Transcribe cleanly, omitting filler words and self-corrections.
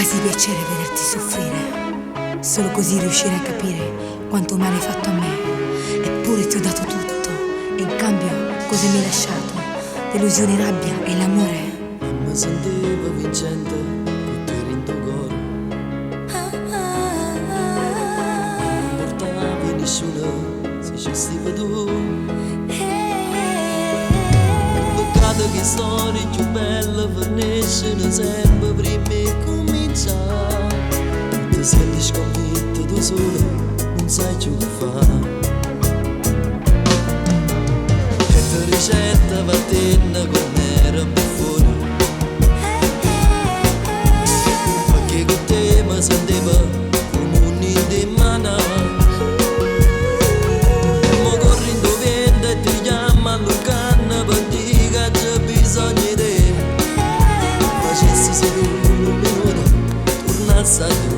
quasi piacere vederti soffrire. Solo così riuscirei a capire quanto male hai fatto a me. Eppure ti ho dato tutto. E in cambio cosa mi hai lasciato? Delusione, rabbia e l'amore. E mi sentivo vincente con te in tuo cuore. Non portavi nessuno se ci stiva tu. Peccato che storie più belle finiscono sempre prima di cominciare. Ti senti sconfitto tu solo, non sai più che fare. Ricetta va tenna come era buffone, perché con te mi sentiva come un indimana. E mo corri in dovendo e ti chiama a Lucana per dire che c'è bisogno di te. Facessi solo un minuto, tornassi a te.